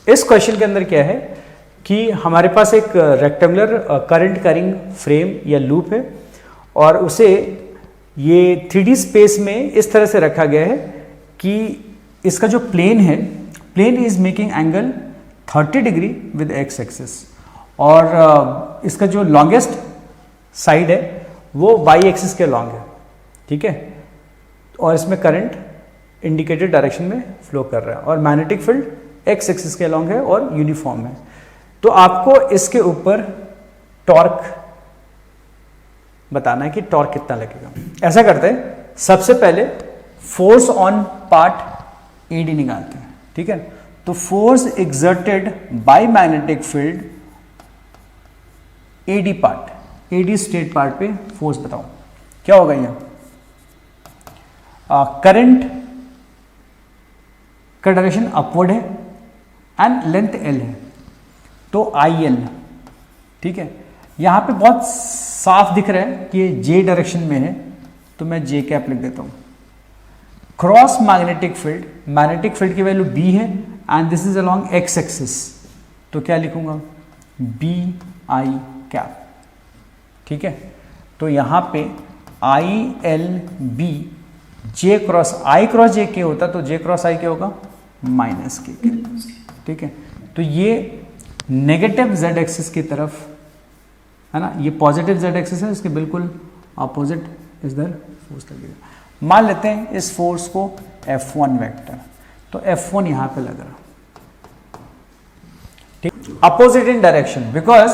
इस क्वेश्चन के अंदर क्या है कि हमारे पास एक रेक्टेंगुलर करंट कैरिंग फ्रेम या लूप है और उसे ये 3D स्पेस में इस तरह से रखा गया है कि इसका जो प्लेन है, plane is making angle 30 degree with X axis और इसका जो लॉन्गेस्ट साइड है वो वाई एक्सिस के लॉन्ग है, ठीक है। और इसमें करंट इंडिकेटेड डायरेक्शन में फ्लो कर रहा है और मैग्नेटिक फील्ड एक्स एक्सिस के लॉन्ग है और यूनिफॉर्म है। तो आपको इसके ऊपर टॉर्क बताना है कि टॉर्क कितना लगेगा। ऐसा करते हैं, सबसे पहले फोर्स ऑन पार्ट एडी निकालते हैं, ठीक है। तो force exerted by magnetic field AD part, AD state part पे फोर्स बताओ क्या होगा। यहां करंट का डायरेक्शन अपवर्ड है एंड लेंथ एल है, तो आई एल, ठीक है। यहां पे बहुत साफ दिख रहा है कि ये जे डायरेक्शन में है, तो मैं जे कैप लिख देता हूं। Cross magnetic field, magnetic field की वैल्यू बी है and this is along x axis, तो क्या लिखूंगा बी आई कैप, ठीक है। तो यहां पे I L B, J cross I cross J के होता तो जे क्रॉस आई क्या होगा माइनस के, ठीक है। तो ये नेगेटिव जेड एक्सिस की तरफ है ना, ये पॉजिटिव जेड एक्सिस है, इसके बिल्कुल अपोजिट इधर फोर्स लगेगा। मान लेते हैं इस फोर्स को F1 वेक्टर, तो F1 यहां पे लग रहा, ठीक। Opposite in direction because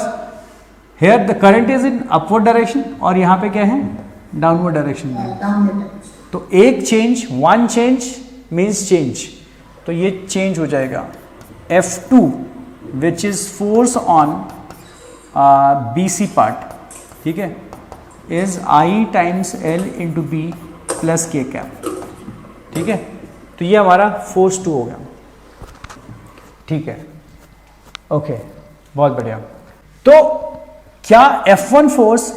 here the current is in upward direction और यहां पे क्या है डाउनवर्ड डायरेक्शन में, तो एक change, one change means change, तो ये चेंज हो जाएगा। F2 which is force on BC part, ठीक है, is I times L into B plus k cap, ठीक है। तो ये हमारा फोर्स 2 हो गया, ठीक है, ओके, बहुत बढ़िया। तो क्या F1 फोर्स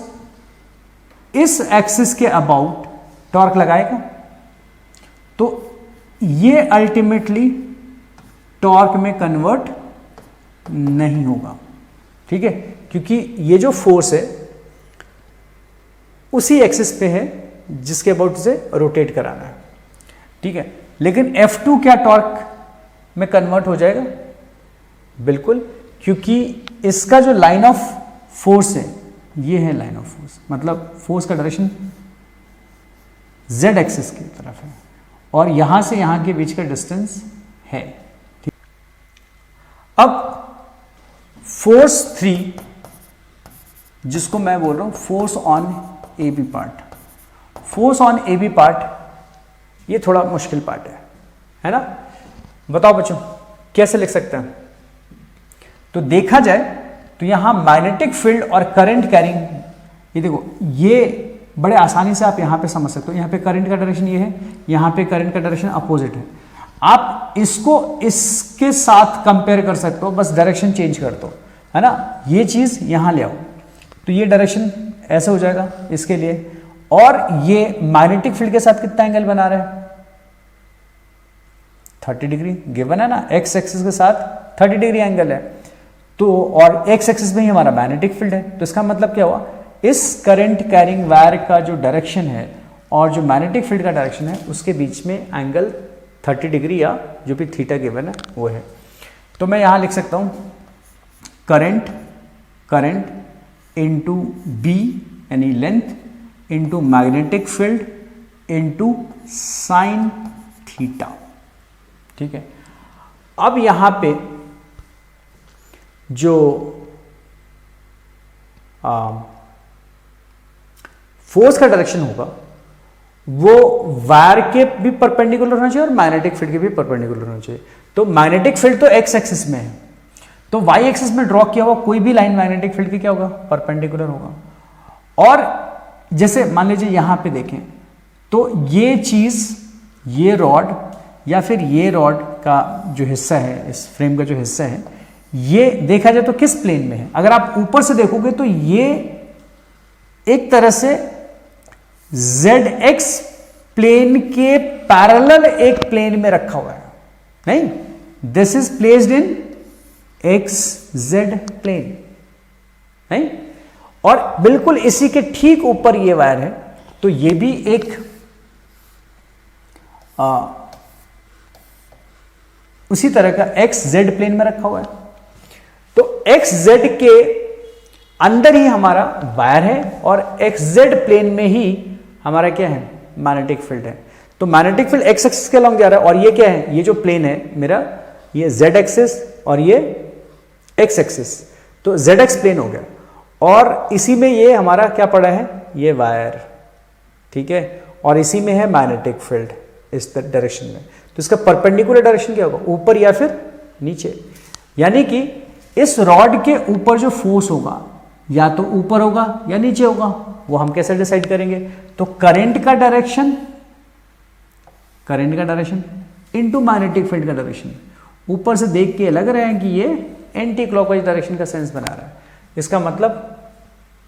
इस एक्सिस के अबाउट टॉर्क लगाएगा, तो ये अल्टीमेटली टॉर्क में कन्वर्ट नहीं होगा, ठीक है, क्योंकि ये जो फोर्स है उसी एक्सिस पे है जिसके अबाउट से रोटेट कराना है, ठीक है। लेकिन F2 क्या टॉर्क में कन्वर्ट हो जाएगा, बिल्कुल, क्योंकि इसका जो लाइन ऑफ फोर्स है ये है लाइन ऑफ फोर्स, मतलब फोर्स का डायरेक्शन z एक्सिस की तरफ है और यहां से यहां के बीच का डिस्टेंस है, ठीक। अब फोर्स 3 जिसको मैं बोल रहा हूं force on A B part, force on A B part ये थोड़ा मुश्किल पार्ट है ना। बताओ बच्चों कैसे लिख सकते हैं। तो देखा जाए तो यहां मैग्नेटिक फील्ड और करंट कैरिंग, ये देखो ये बड़े आसानी से आप यहां पे समझ सकते हो। यहां पे करंट का डायरेक्शन ये है, यहां पे करंट का डायरेक्शन अपोजिट है। आप इसको इसके साथ कंपेयर कर सकते हो, बस डायरेक्शन चेंज कर दो, है ना। ये चीज यहां ले आओ तो ये डायरेक्शन ऐसे हो जाएगा इसके लिए, और ये मैग्नेटिक फील्ड के साथ कितना एंगल बना रहा है 30 डिग्री गिवन है ना, एक्स एक्सिस के साथ 30 डिग्री एंगल है, तो और एक्स एक्सिस में ही हमारा मैग्नेटिक फील्ड है। तो इसका मतलब क्या हुआ, इस करंट कैरिंग वायर का जो डायरेक्शन है और जो मैग्नेटिक फील्ड का डायरेक्शन है उसके बीच में एंगल 30 डिग्री या जो भी थीटा गिवन है वो है। तो मैं यहां लिख सकता हूं करंट इंटू बी यानी length into magnetic field into sine theta, ठीक है। अब यहां पे जो फोर्स का डायरेक्शन होगा वो वायर के भी परपेंडिकुलर होना चाहिए और मैग्नेटिक फील्ड के भी परपेंडिकुलर होना चाहिए। तो मैग्नेटिक फील्ड तो एक्स एक्सिस में है, तो वाई एक्सिस में ड्रॉ किया हुआ कोई भी लाइन मैग्नेटिक फील्ड की क्या होगा परपेंडिकुलर होगा। और जैसे मान लीजिए यहां पे देखें तो ये चीज, ये रॉड या फिर ये रॉड का जो हिस्सा है, इस फ्रेम का जो हिस्सा है, ये देखा जाए तो किस प्लेन में है। अगर आप ऊपर से देखोगे तो ये एक तरह से ZX प्लेन के पैरेलल एक प्लेन में रखा हुआ है, नहीं, this is placed in X Z plane है, और बिल्कुल इसी के ठीक ऊपर ये वायर है, तो ये भी एक उसी तरह का एक्स जेड प्लेन में रखा हुआ है। तो एक्स जेड के अंदर ही हमारा वायर है और एक्स जेड प्लेन में ही हमारा क्या है, मैग्नेटिक फील्ड है। तो मैग्नेटिक फील्ड एक्स एक्सिस के अलॉन्ग जा रहा है, और ये क्या है, ये जो प्लेन है मेरा, ये जेड एक्सिस और ये एक्स एक्सिस, तो जेड एक्स प्लेन हो गया, और इसी में ये हमारा क्या पड़ा है, ये वायर, ठीक है, और इसी में है मैग्नेटिक फील्ड इस डायरेक्शन में। तो इसका परपेंडिकुलर डायरेक्शन क्या होगा, ऊपर या फिर नीचे, यानी कि इस रॉड के ऊपर जो फोर्स होगा या तो ऊपर होगा या नीचे होगा, वो हम कैसे डिसाइड करेंगे। तो करंट का डायरेक्शन इनटू मैग्नेटिक फील्ड का डायरेक्शन, ऊपर से देख के लग रहा है कि ये एंटी क्लॉकवाइज डायरेक्शन का सेंस बना रहा है। इसका मतलब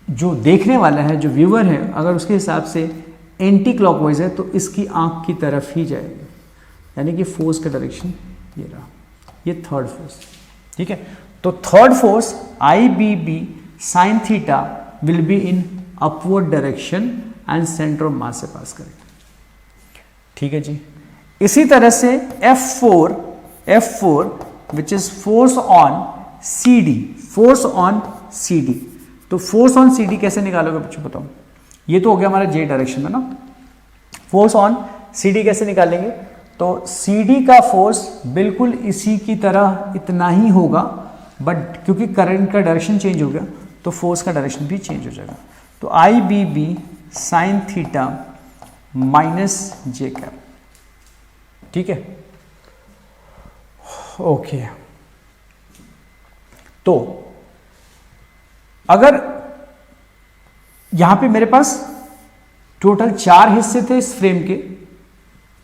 जो देखने वाला है, जो व्यूअर है, अगर उसके हिसाब से एंटी क्लॉकवाइज है तो इसकी आंख की तरफ ही जाएगी, यानी कि फोर्स का डायरेक्शन ये रहा, ये थर्ड फोर्स, ठीक है। तो third force I B B sine theta will be in upward direction and centre of mass से पास करेगा, ठीक है जी। इसी तरह से F4 which is force on CD, force on CD, तो फोर्स ऑन CD कैसे निकालोगे बच्चों बताओ। ये तो हो गया हमारा J डायरेक्शन में ना, फोर्स ऑन CD कैसे निकालेंगे, तो CD का फोर्स बिल्कुल इसी की तरह इतना ही होगा, बट क्योंकि करंट का डायरेक्शन चेंज हो गया तो फोर्स का डायरेक्शन भी चेंज हो जाएगा। तो I B B sine theta minus J cap, ठीक है, ओके। तो अगर यहां पे मेरे पास टोटल 4 हिस्से थे इस फ्रेम के,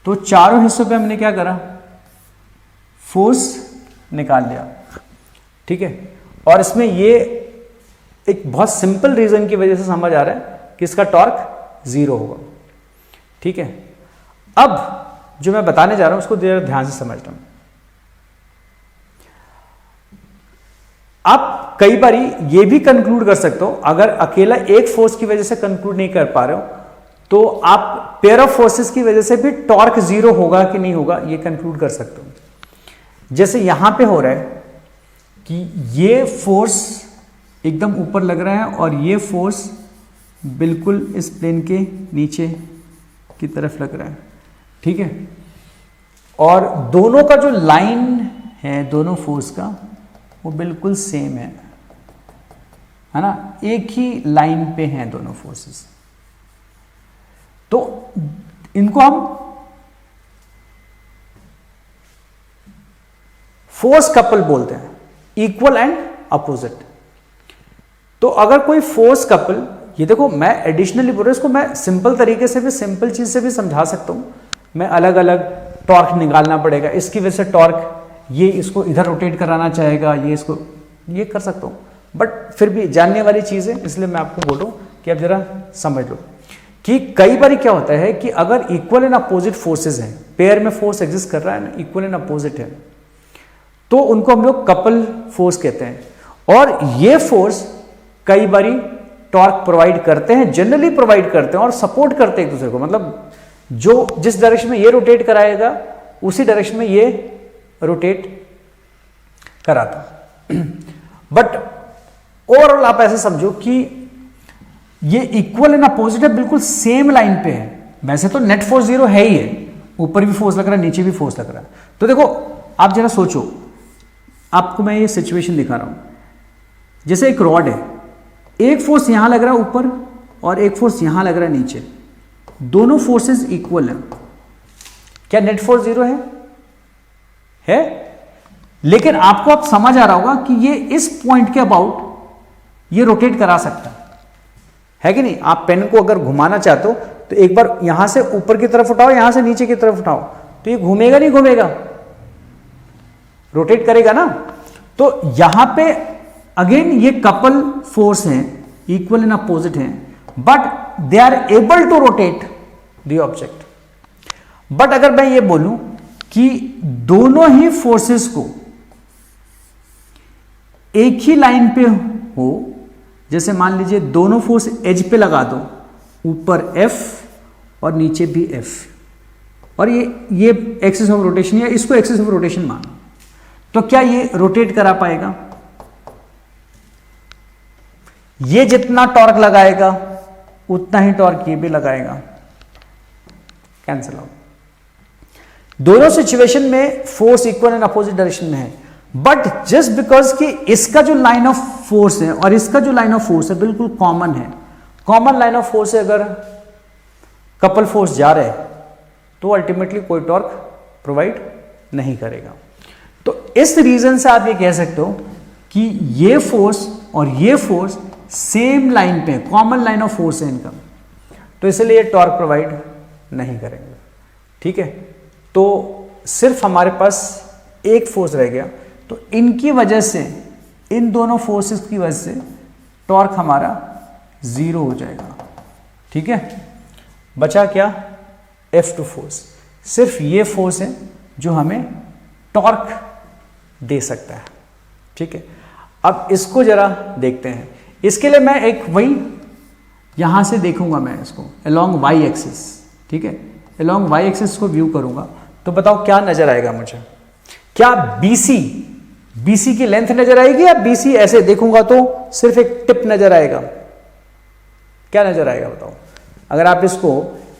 तो चारों हिस्सों पे हमने क्या करा, फोर्स निकाल लिया, ठीक है। और इसमें ये एक बहुत सिंपल रीजन की वजह से समझ आ रहा है कि इसका टॉर्क 0 होगा, ठीक है। अब जो मैं बताने जा रहा हूं उसको ध्यान से समझना। आप कई बार ये भी कंक्लूड कर सकते हो, अगर अकेला एक फोर्स की वजह से कंक्लूड नहीं कर पा रहे हो तो आप पेयर ऑफ फोर्सेस की वजह से भी टॉर्क 0 होगा कि नहीं होगा ये कंक्लूड कर सकते हो। जैसे यहां पे हो रहा है कि ये फोर्स एकदम ऊपर लग रहा है और ये फोर्स बिल्कुल इस प्लेन के नीचे की तरफ लग रहा है, ठीक है। और दोनों का जो लाइन है दोनों फोर्स का वो बिल्कुल सेम है ना, एक ही लाइन पे हैं दोनों फोर्सेस। तो इनको हम फोर्स कपल बोलते हैं, इक्वल एंड अपोजिट। तो अगर कोई फोर्स कपल, ये देखो मैं एडिशनली बोल रहा हूं, इसको मैं सिंपल तरीके से भी, सिंपल चीज से भी समझा सकता हूं। मैं अलग अलग टॉर्क निकालना पड़ेगा, इसकी वजह से टॉर्क ये इसको इधर रोटेट कराना चाहेगा, ये इसको, ये कर सकता हूं, बट फिर भी जानने वाली चीज है, इसलिए मैं आपको बोल रहा हूं कि आप जरा समझ लो कि कई बार क्या होता है कि अगर इक्वल एंड अपोजिट फोर्सेस हैं, पेयर में फोर्स एग्जिस्ट कर रहा है ना, इक्वल एंड अपोजिट है, तो उनको हम लोग कपल फोर्स कहते हैं। और ये फोर्स कई बारी टॉर्क प्रोवाइड करते हैं, जनरली प्रोवाइड करते हैं और सपोर्ट करते हैं एक दूसरे को, मतलब जो जिस डायरेक्शन में ये रोटेट कराएगा उसी डायरेक्शन में ये रोटेट कराता। बट ओवरऑल आप ऐसे समझो कि ये इक्वल एंड अपोजिट है, बिल्कुल सेम लाइन पे है। वैसे तो नेट फोर्स 0 है ही है, ऊपर भी फोर्स लग रहा है, नीचे भी फोर्स लग रहा है। तो देखो आप जरा सोचो, आपको मैं ये सिचुएशन दिखा रहा हूं, जैसे एक रॉड है, एक फोर्स यहां लग रहा है ऊपर और एक फोर्स यहां लग रहा है नीचे, दोनों फोर्सेस इक्वल है। क्या नेट फोर्स 0 है? लेकिन आपको अब समझ आ रहा होगा कि ये इस पॉइंट के अबाउट ये रोटेट करा सकता है कि नहीं। आप पेन को अगर घुमाना चाहते हो तो एक बार यहां से ऊपर की तरफ उठाओ, यहां से नीचे की तरफ उठाओ, तो ये घूमेगा नहीं घूमेगा, रोटेट करेगा ना। तो यहां पे अगेन ये कपल फोर्स हैं, इक्वल एंड अपोजिट हैं, but they are able to rotate the object. But अगर मैं ये बोलूं कि दोनों ही फोर्सेस को एक ही लाइन पे हो, जैसे मान लीजिए दोनों फोर्स एज पे लगा दो, ऊपर F और नीचे भी F, और ये एक्सिस ऑफ रोटेशन या इसको एक्सिस ऑफ रोटेशन मानो, तो क्या ये रोटेट करा पाएगा? ये जितना टॉर्क लगाएगा उतना ही टॉर्क ये भी लगाएगा, कैंसिल आउट। दोनों सिचुएशन में force equal and opposite direction में है, बट जस्ट बिकॉज कि इसका जो लाइन ऑफ फोर्स है और इसका जो लाइन ऑफ फोर्स है बिल्कुल कॉमन है, कॉमन लाइन ऑफ फोर्स है, अगर कपल फोर्स जा रहे हैं तो अल्टीमेटली कोई टॉर्क प्रोवाइड नहीं करेगा। तो इस रीजन से आप ये कह सकते हो कि ये फोर्स और ये फोर्स सेम लाइन पे, कॉमन लाइन ऑफ फोर्स है इनका, तो इसलिए ये टॉर्क प्रोवाइड नहीं करेंगे। ठीक है, तो सिर्फ हमारे पास एक फोर्स रह गया, तो इनकी वजह से, इन दोनों फोर्सेस की वजह से टॉर्क हमारा 0 हो जाएगा। ठीक है, बचा क्या? F2 force. सिर्फ ये फोर्स है जो हमें टॉर्क दे सकता है। ठीक है, अब इसको जरा देखते हैं। इसके लिए मैं एक वही यहां से देखूंगा, मैं इसको अलोंग y एक्सिस। ठीक है, अलोंग y एक्सिस को व्यू करूंगा, तो बताओ क्या नजर आएगा मुझे? क्या BC की लेंथ नजर आएगी, या BC ऐसे देखूंगा तो सिर्फ एक टिप नजर आएगा? क्या नजर आएगा बताओ? अगर आप इसको,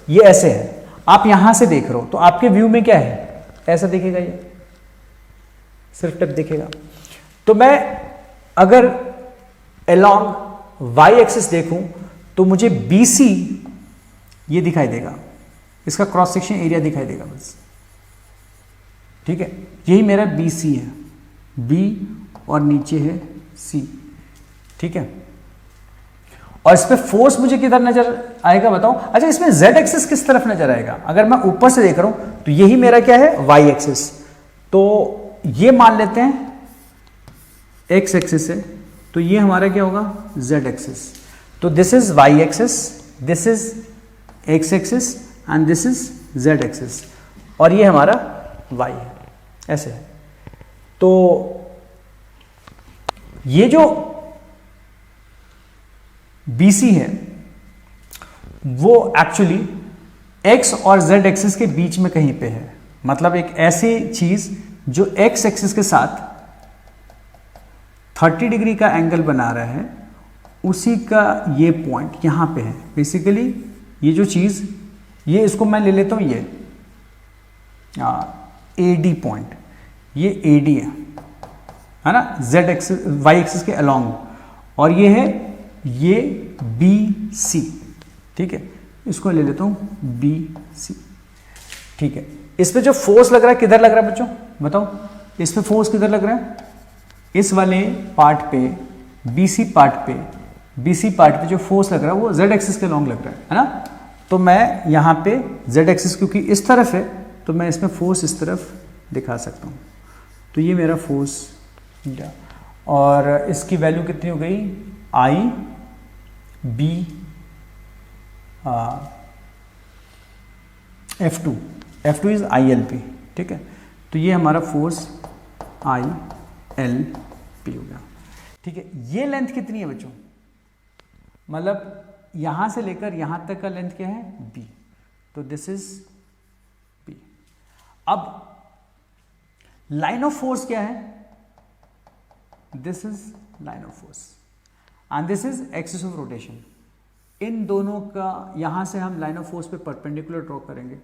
ये ऐसे है, आप यहां से देख रहे हो, तो आपके व्यू में क्या है? ऐसा दिखेगा, ये सिर्फ टिप दिखेगा। तो मैं अगर अलोंग y एक्सिस देखूं तो मुझे BC ये दिखाई देगा, इसका क्रॉस सेक्शन एरिया दिखाई देगा बस। ठीक है, यही मेरा BC है, B और नीचे है C। ठीक है, और इस पे फोर्स मुझे किधर नजर आएगा बताओ? अच्छा, इसमें Z एक्सिस किस तरफ नजर आएगा? अगर मैं ऊपर से देख रहा हूं तो यही मेरा क्या है? Y axis. तो ये मान लेते हैं X एक्सिस है, तो ये हमारा क्या होगा? Z axis. तो this is Y axis, this is X axis and this is Z axis, और ये हमारा Y है, ऐसे है। तो ये जो BC है वो एक्चुअली X और Z एक्सिस के बीच में कहीं पे है, मतलब एक ऐसी चीज जो X एक्सिस के साथ 30 डिग्री का एंगल बना रहा है, उसी का ये पॉइंट यहां पे है। बेसिकली ये जो चीज, ये इसको मैं ले लेता हूं, ये AD पॉइंट, ये AD है ना, Z एक्सिस Y एक्सिस के अलोंग, और ये है ये BC। ठीक है, इसको ले लेता हूं BC। ठीक है, इस पे जो फोर्स लग रहा है किधर लग रहा है बच्चों बताओ? इस पे फोर्स किधर लग रहा है? इस वाले पार्ट पे, BC पार्ट पे जो फोर्स लग रहा है वो Z एक्सिस के लॉन्ग लग रहा है ना। तो मैं यहाँ पे Z एक्सिस क्योंकि इस तरफ है, तो मैं इसमें फोर्स इस तरफ दिखा सकता हूँ। तो ये मेरा फोर्स, और इसकी वैल्यू कितनी हो गई? IB F2 is ILP। ठीक है, तो ये हमारा फोर्स ILP हो गया। ठीक है, ये लेंथ कितनी है बच्चों? मतलब यहां से लेकर यहां तक का लेंथ क्या है? B। तो दिस इज B। अब लाइन ऑफ फोर्स क्या है? This is line of force and this is axis of rotation. इन दोनों का यहां से हम लाइन ऑफ फोर्स पे परपेंडिकुलर ड्रॉ करेंगे,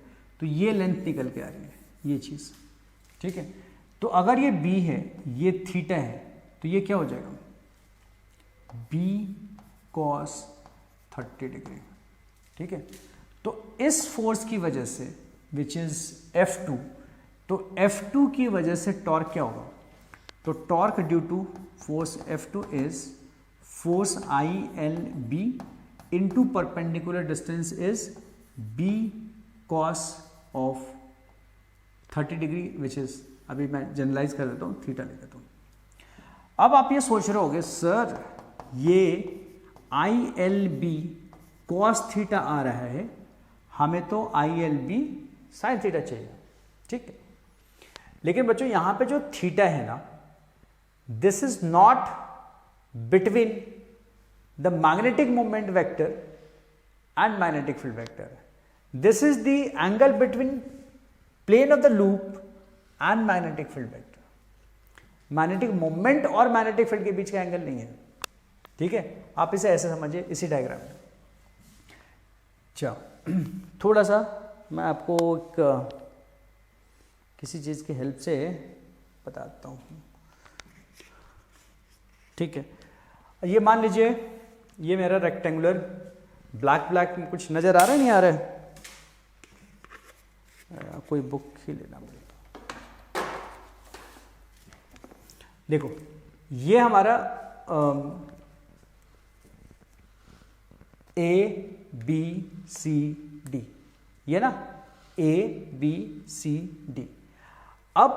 तो ये लेंथ निकल के आ रही है, ये चीज। ठीक है, तो अगर ये B है, ये थीटा है, तो ये क्या हो जाएगा? B cos 30 degree. ठीक है, तो इस फोर्स की वजह से विच इज F2, तो F2 की वजह से टॉर्क क्या होगा? तो torque due to force F2 is force ILB into perpendicular distance is B cos of 30 degree which is, अभी मैं जनरलाइज कर देता हूँ, थीटा ले लेता हूँ। अब आप ये सोच रहे होगे सर ये ILB cos थीटा आ रहा है, हमें तो ILB sin थीटा चाहिए। ठीक है, लेकिन बच्चों यहाँ पे जो थीटा है ना, this is not between the magnetic moment vector and magnetic field vector. This is the angle between plane of the loop and magnetic field vector. Magnetic moment और मैग्नेटिक फील्ड के बीच का एंगल नहीं है, ठीक है। आप इसे ऐसे समझिए इसी डायग्राम में। चलो थोड़ा सा मैं आपको एक किसी चीज की हेल्प से बताता हूँ, ठीक है। ये मान लीजिए ये मेरा रेक्टेंगुलर ब्लैक में कुछ नजर आ रहा है, नहीं आ रहा है? कोई बुक ही लेना पड़ेगा। देखो ये हमारा A B C D, ये ना A B C D। अब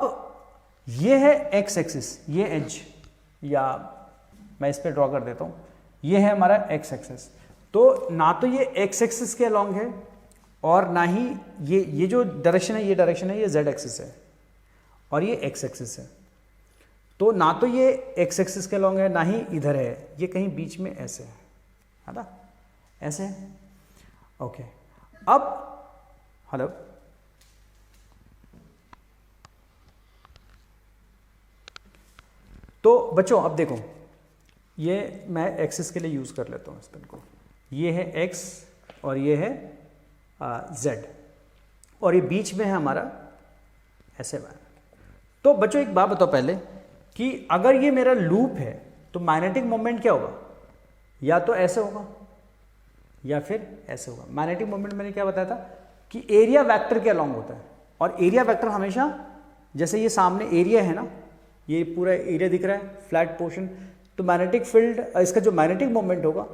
ये है x एक्सिस, ये एज, या मैं इस पे ड्रॉ कर देता हूं, ये है हमारा x एक्सिस। तो ना तो ये x एक्सिस के अलोंग है और ना ही ये जो डायरेक्शन है, ये डायरेक्शन है, ये z एक्सिस है और ये x एक्सिस है। तो ना तो ये x एक्सिस के अलोंग है ना ही इधर है, ये कहीं बीच में ऐसे है ना, ऐसे है। ओके, अब हेलो, तो बच्चों अब देखो ये मैं एक्सिस के लिए यूज कर लेता हूं इस पेन को। ये है x और ये है z और ये बीच में है हमारा ऐसे वायर। तो बच्चों एक बात बताओ पहले कि अगर ये मेरा लूप है तो मैग्नेटिक मोमेंट क्या होगा, या तो ऐसे होगा या फिर ऐसे होगा। मैग्नेटिक मोमेंट मैंने क्या बताया था कि एरिया वेक्टर के अलोंग होता है, और एरिया वेक्टर हमेशा, जैसे ये सामने एरिया है ना, ये पूरा एरिया दिख रहा है फ्लैट पोर्शन, तो मैग्नेटिक फील्ड, इसका जो मैग्नेटिक मोमेंट होगा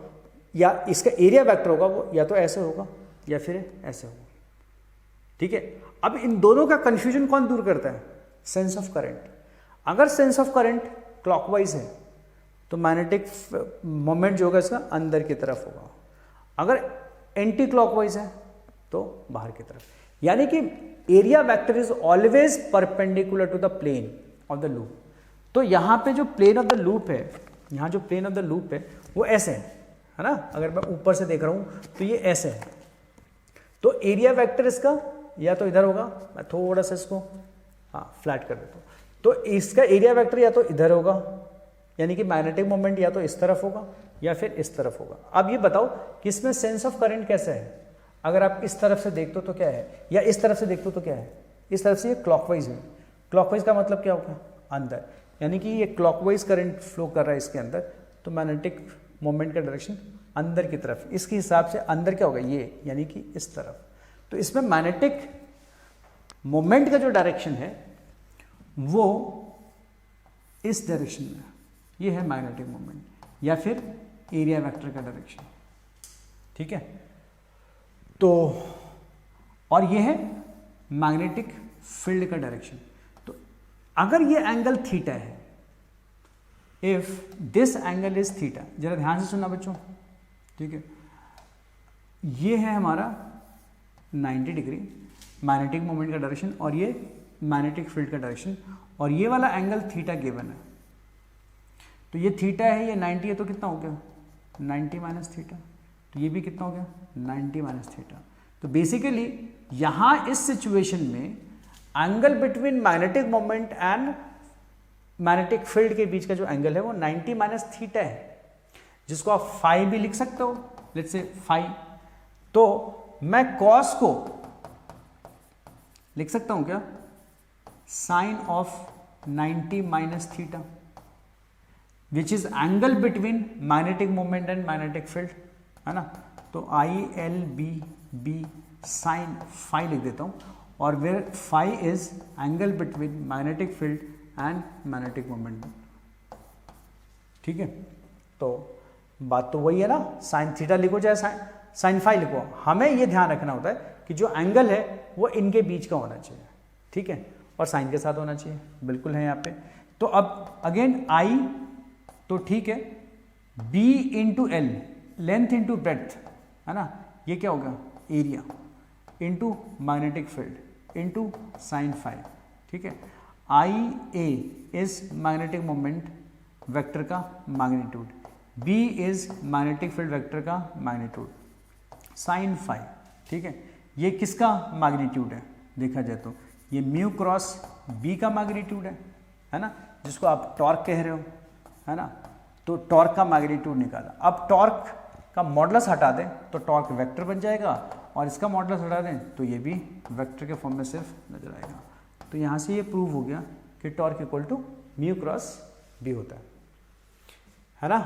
या इसका एरिया वेक्टर होगा वो या तो ऐसे होगा या फिर ऐसे होगा, ठीक है। अब इन दोनों का कंफ्यूजन कौन दूर करता है? Sense of current. अगर सेंस ऑफ करंट क्लॉकवाइज है तो मैग्नेटिक मोमेंट जो होगा इसका अंदर की तरफ होगा, अगर एंटी क्लॉकवाइज है तो बाहर की तरफ। यानी कि area vector is always perpendicular to the plane of the loop. तो यहां पे जो प्लेन ऑफ द लूप है, यहां जो प्लेन ऑफ द लूप है वो ऐसे है ना, अगर मैं ऊपर से देख रहा हूं तो ये ऐसे है, तो एरिया वेक्टर इसका या तो इधर होगा, मैं थोड़ा सा इसको फ्लैट कर देता हूं, तो इसका एरिया वेक्टर या तो इधर होगा, यानी कि मैग्नेटिक मोमेंट या तो इस तरफ होगा या फिर इस तरफ होगा। अब ये बताओ कि इसमें सेंस ऑफ करंट कैसा है? अगर आप इस तरफ से देखते हो तो क्या है, या इस तरफ से देखते हो तो क्या है? इस तरफ से ये क्लॉकवाइज है। क्लॉकवाइज का मतलब क्या होगा? अंदर, यानी कि ये क्लॉकवाइज करंट फ्लो कर रहा है इसके अंदर, तो मैग्नेटिक मोमेंट का डायरेक्शन अंदर की तरफ। इसके हिसाब से अंदर क्या होगा? ये, यानी कि इस तरफ। तो इसमें मैग्नेटिक मोमेंट का जो डायरेक्शन है वो इस डायरेक्शन में, ये है मैग्नेटिक मोमेंट, या फिर एरिया वेक्टर का डायरेक्शन, ठीक है। तो और ये है मैग्नेटिक फील्ड का डायरेक्शन। तो अगर ये एंगल थीटा है, if this angle is theta, जरा ध्यान से सुनना बच्चों, ठीक है। ये है हमारा 90 डिग्री मैग्नेटिक मोमेंट का डायरेक्शन और ये मैग्नेटिक फील्ड का डायरेक्शन, और ये वाला एंगल थीटा गिवन है। तो ये थीटा है, ये 90 है, तो कितना हो गया? 90 माइनस थीटा। तो ये भी कितना हो गया? 90 माइनस थीटा। तो बेसिकली यहां इस सिचुएशन में angle between magnetic moment and magnetic field के बीच का जो एंगल है वो 90 माइनस थीटा है, जिसको आप फाई भी लिख सकते हो, लेट्स से फाई। तो मैं कॉस को लिख सकता हूं क्या? Sine of 90 minus theta, which is angle between magnetic moment and magnetic field, है ना। तो ILB साइन फाई लिख देता हूं, और where phi is angle between magnetic field and magnetic moment, ठीक है। तो बात तो वही है ना, साइन थीटा लिखो चाहे साइन फाई लिखो, हमें ये ध्यान रखना होता है कि जो एंगल है वो इनके बीच का होना चाहिए, ठीक है, और साइन के साथ होना चाहिए, बिल्कुल है यहाँ पे। तो अब अगेन I तो ठीक है, B into L, length into breadth, है ना, ये क्या होगा? Area into magnetic field into sine phi, ठीक है। IA is magnetic moment vector का magnitude, B is magnetic field vector का मैग्नीट्यूड साइन फाई, ठीक है। ये किसका मैग्नीट्यूड है देखा जाए तो ये म्यू क्रॉस B का मैग्नीट्यूड है ना, जिसको आप टॉर्क कह रहे हो, है ना। तो टॉर्क का मैग्नीट्यूड निकाला। अब टॉर्क का मॉडुलस हटा दें तो टॉर्क वेक्टर बन जाएगा, और इसका मॉडुलस हटा दें तो ये भी वेक्टर के फॉर्म में सिर्फ नजर आएगा। तो यहाँ से ये प्रूव हो गया कि torque equal to mu cross B होता है ना।